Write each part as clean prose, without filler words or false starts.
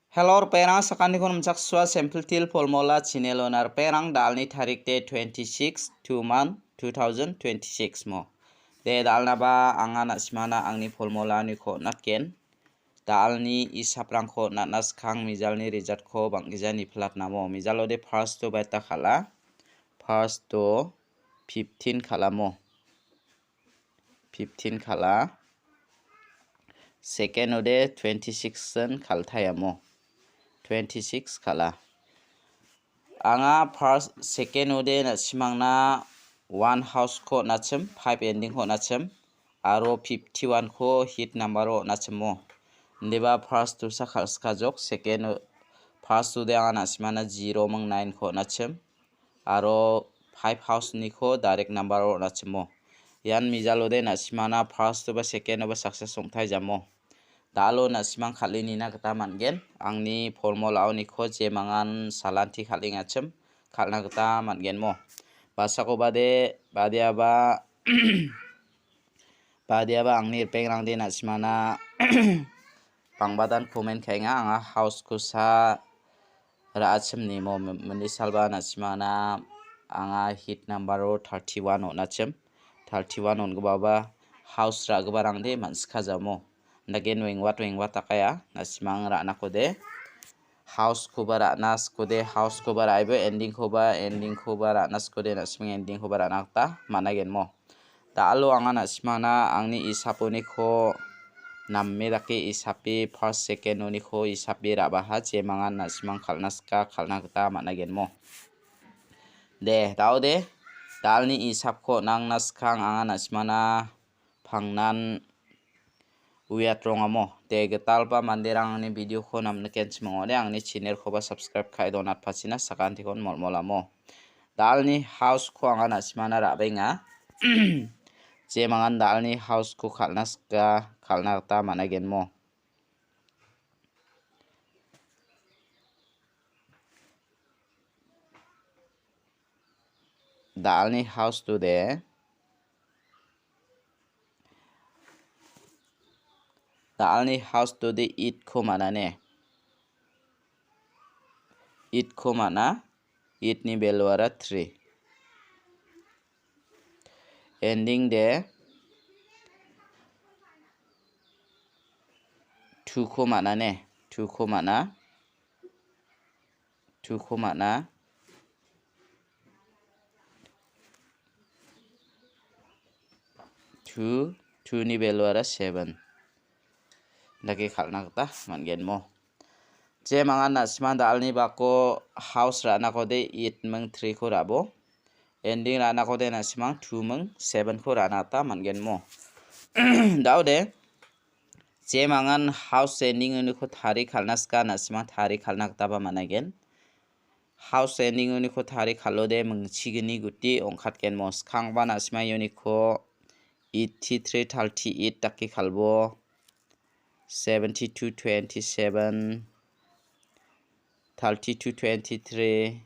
Hello perang sakani kon mjak swa sample til formula channel onar perang dalni tarik te 26 2 month 2026 mo de dalna ba anga nasmana angni formula ni ko natken dalni isaprang ko natnas khang mijalni result ko bangjani phlatna mo mijalo de first to baita khala first to 15 khala mo 15 khala second ode 26 sun khalthaya mo 26 khala anga first second ode na simangna one house ko nachem 5 ending ho nachem aro 51 ko hit number o nachem mo ndeba first to sa khalska jok second first ode anga nasimana 0 mang 9 ko nachem aro 5 house ni ko direct number o nachem mo yan mijalode nasimana first to ba second ba success songthai jamo dalo nasimang khalini na kata mangen angni formula oni ko je mangan salanti khalinga chem khalna kata mangen mo basako badiaba angni pengrang de nasimana pangbadan comment khainga anga house ko sa rachem ni mo mani salba nasimana anga hit number 31 o nachem 31 on gaba house ra gabarang de manska jamo Again wing what takaya nasimang ra na kode house ko bara nas kode house ko bara aibe ending ko bara nas kode nasimang ending ko bara nakta managen mo dalo anga nasimana angni isaponi ko namme dake isapi first second oni ko isapi ra baha je mangan nasimang khalnaska khalna kta managen mo de daude dalni isap ko nang naskang anga nasimana phangnan Uyatrongamo te getalpa manderang ni video ko namne kenchmongode angni channel ko ba subscribe khai donat phasina sakanti kon molmolamo dalni house ko anga nasimana rabenga je mangan dalni house ko khalnaska khalnata managen mo dalni house to de dalni house to the it ko manane it ko mana it ni belwara 3 ending de 2 ko manane 2 ko mana 2 ni belwara 7 lagi khalna kata mangen mo je mangan nasman dalni bako house ra na kode 8 mang 3 ko rabo ending ra na kode nasimang 2 mang 7 ko rana ta mangen mo daude je mangan house ending uni ko thari khalnaska nasimang thari khalna kata ba managen house ending uni ko thari khalode mang chigini guti ongkhatken mo khangba nasimang uni ko 83 38 takki khalbo 72 27 32 23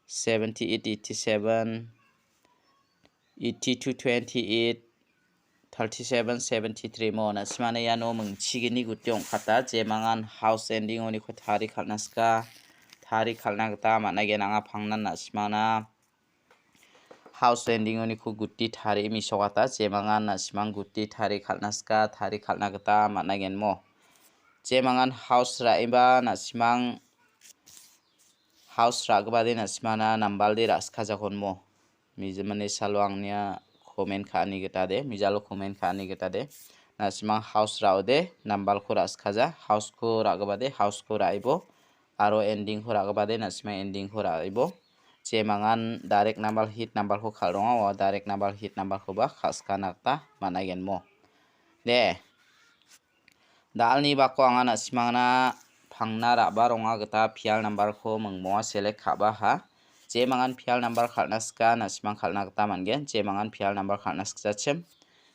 78 87 82 28 37 73 mo nasimana yano mungchigini guti ongkhata je mangan house ending oni ko thari khalnaska thari khalna gata managen anga phangna nasimana house ending oni ko guti thari misogata je mangan nasimang guti thari khalnaska thari khalna gata managen mo je mangan house ra iba nasimang house ra gbade nasimana nambal de raskha jakon mo mijmane salwangnya comment khani geta de mijalo comment khani geta de nasimang house ra ode nambal ko raskhaja house ko ra gbade house ko raibo aro ending ko ra gbade nasimang ending ko raibo je mangan direct number hit number ko khalronga o direct number hit number ko ba khaska nakta managen mo de dalni bako anga nasimangna phangna ra baronga gata fial number ko mangmoa select khaba ha je mangan fial number khalnaska nasimang khalna gata mangen je mangan fial number khalnaska chem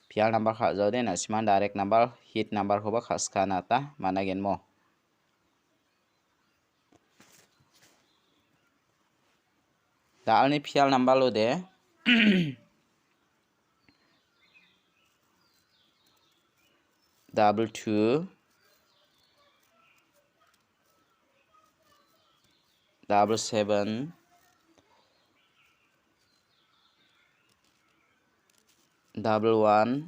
fial number khaljode nasimang direct number hit number ko ba khaska nata managen mo dalni fial number lo de double 2 double 7 double 1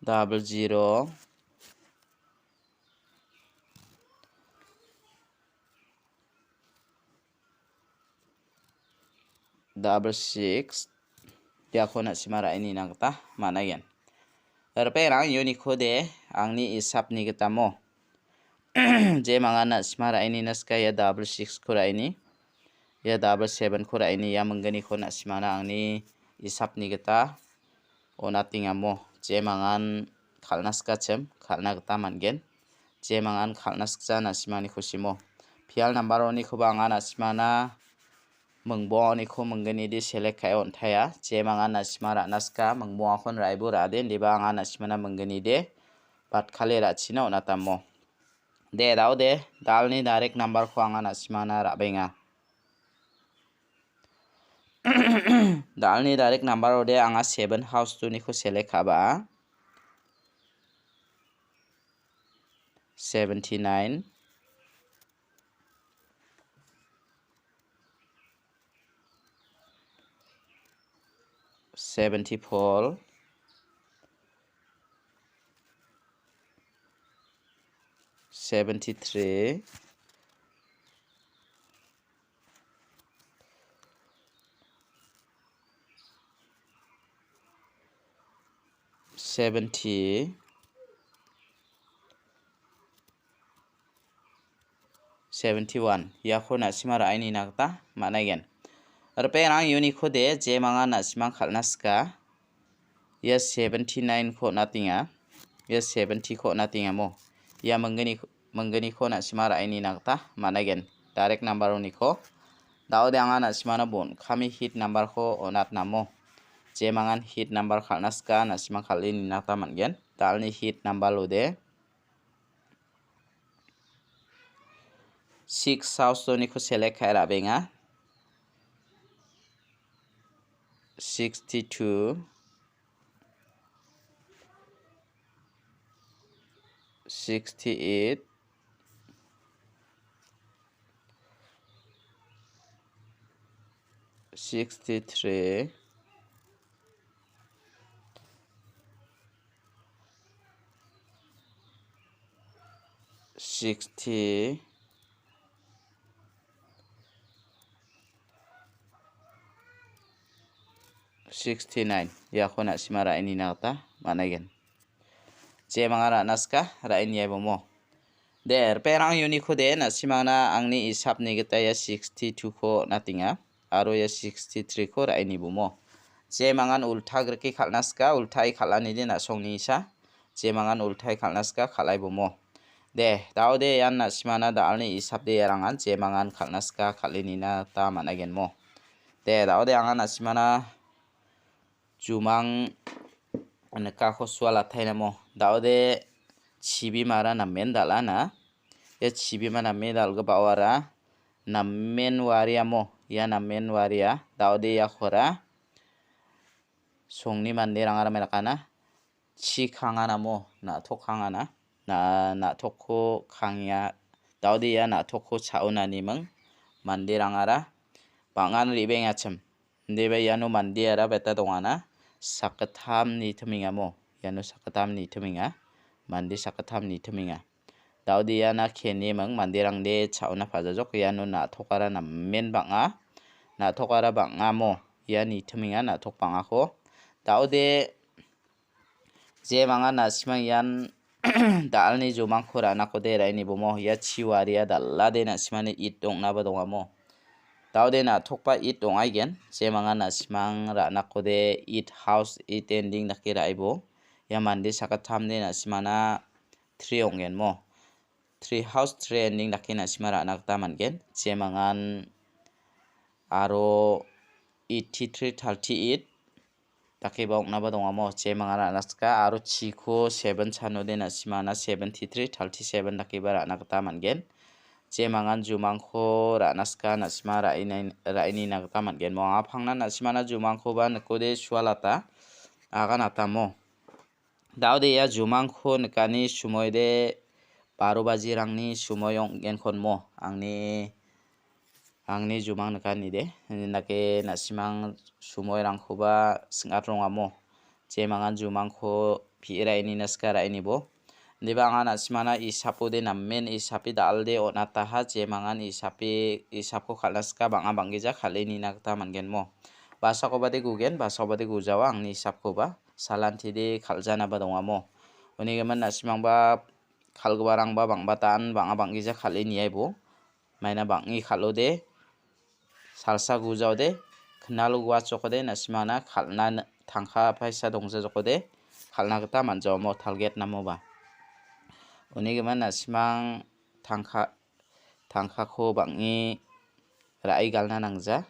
double 0 double 6 dia khona simara ini nangta managen erperang uniko de angni isap ni ketamo je mangana simara ini naska ya double 6 khura ini ya double 7 khura ini ya menggani khona simana angni isap ni keta ona tingamo je mangan khalnaska chem khalna keta mangen je mangan khalnaska na simani khusimo pial number oni khobanga na simana mengbo ni kho menggani di select kai on thaya je mangan na simara naska mengbo khon raibu rade diba anga na simana menggani de pat khale ra china ona tammo de dau de dalni direct number kho anga na simana ra benga dalni direct number ode anga 7 house tu ni kho select khaba 79 74 73 70 71 ya khona simara aini nakta managen erperang uniko de je manga na simang khalnaska ya 79 kho natinga ya 70 kho natinga mo ya menggani kho na simara aini nakta managen direct number oni kho dau de anga na simana bon khami hit number kho onat namo je mangan hit number khalnaska na simang khalini nakta mangen dalni hit number lode 6 house to ni kho select khaira benga 62 68 63 60 69 ya khona simara ini nakta managen je mangara naska ra ini bomo der perang uniko de na simana angni isap ni geta ya 62 kho natinga aro ya 63 kho ra ini bomo je mangan ulta greki khalnaska ultai khalani de na songni isa je mangan ultai khalnaska khalai bomo de daude yan na simana dalni isap de yarangan je mangan khalnaska khalini na ta managen mo de daude anga na simana jumang anaka kho swala thaina mo daude chibi mara na mendala na ya chibi mana medal ga bawara na menwaria mo ya na menwaria daude ya khora songni mande rangara merakana chi khangana mo na thokhangana na thokho khangya daude ya na thokho chauna ni mang mande rangara bangan ribeng acham debe yanu mande ara beta dongana sakatham ni thminga mo yanu sakatham ni thminga mande sakatham ni thminga daude yana kheni mang mande rangde chauna phajajok yanu na thokara na men banga na thokara banga mo yani thminga na thok banga kho daude je manga na simang yan dalni jumang khora na ko de raini bomo ya chiwaria dalla de na simani it dong na ba donga mo daude na thokpa it dong aigen je manga na simang ra na ko de it house it ending na ki raibo ya mande sakatham de na simana 3 ongen mo 3 house 3 ending na ki na simara na ta mangen je mangan aro 83 38 take bawk na ba donga mo je mangara naska aro chiko 7 chano de na simana 73 37 take bara na ta mangen je mangan jumang kho ra naska na simara ini na ta mangen mo a phangna na simana jumang kho ba ko de swalata aga na ta mo daude ya jumang kho nkani sumoy de 12 baji rangni sumoyong gen khonmo angni jumang nakan ni de nake nasimang sumoy rangkhoba singat rongamo je mangan jumangkho phirai ni naskara ini bo deba anga nasimana isapu de nammen isapi dalde onata ha je mangan isapko khalnaska banga banggeja khaleni nakta mangen mo basa ko bade gugen basa bade gujawa angni isapko ba salanti de khaljana ba dongamo uni gaman nasimang ba khalgbarang ba bangbatan banga banggeja khaleni aibo maina bangi khalode salsa gujaude khnalo gwa chokode nasimana khalna thangkha paisa dongja jokode khalna gata manjawmo target namo ba uni gaman nasimang thangkhakho bangi rai galna nangja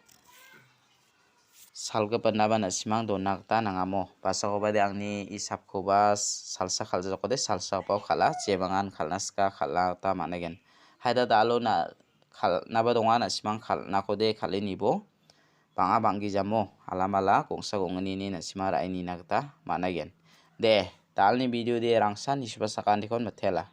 salgapana ba nasimang donna gata nangamo basako bade angni isapko ba salsa khalja jokode salsa pau khala jemangan khalnaska khalna gata managen haida dalo na khalna ba donga nasimang khalna kode khaleni bo banga banggi jamo alamala gongsa gongni ni nasima rai ni nagta managen de dalni video de rangsan nisba sakan dikon mathela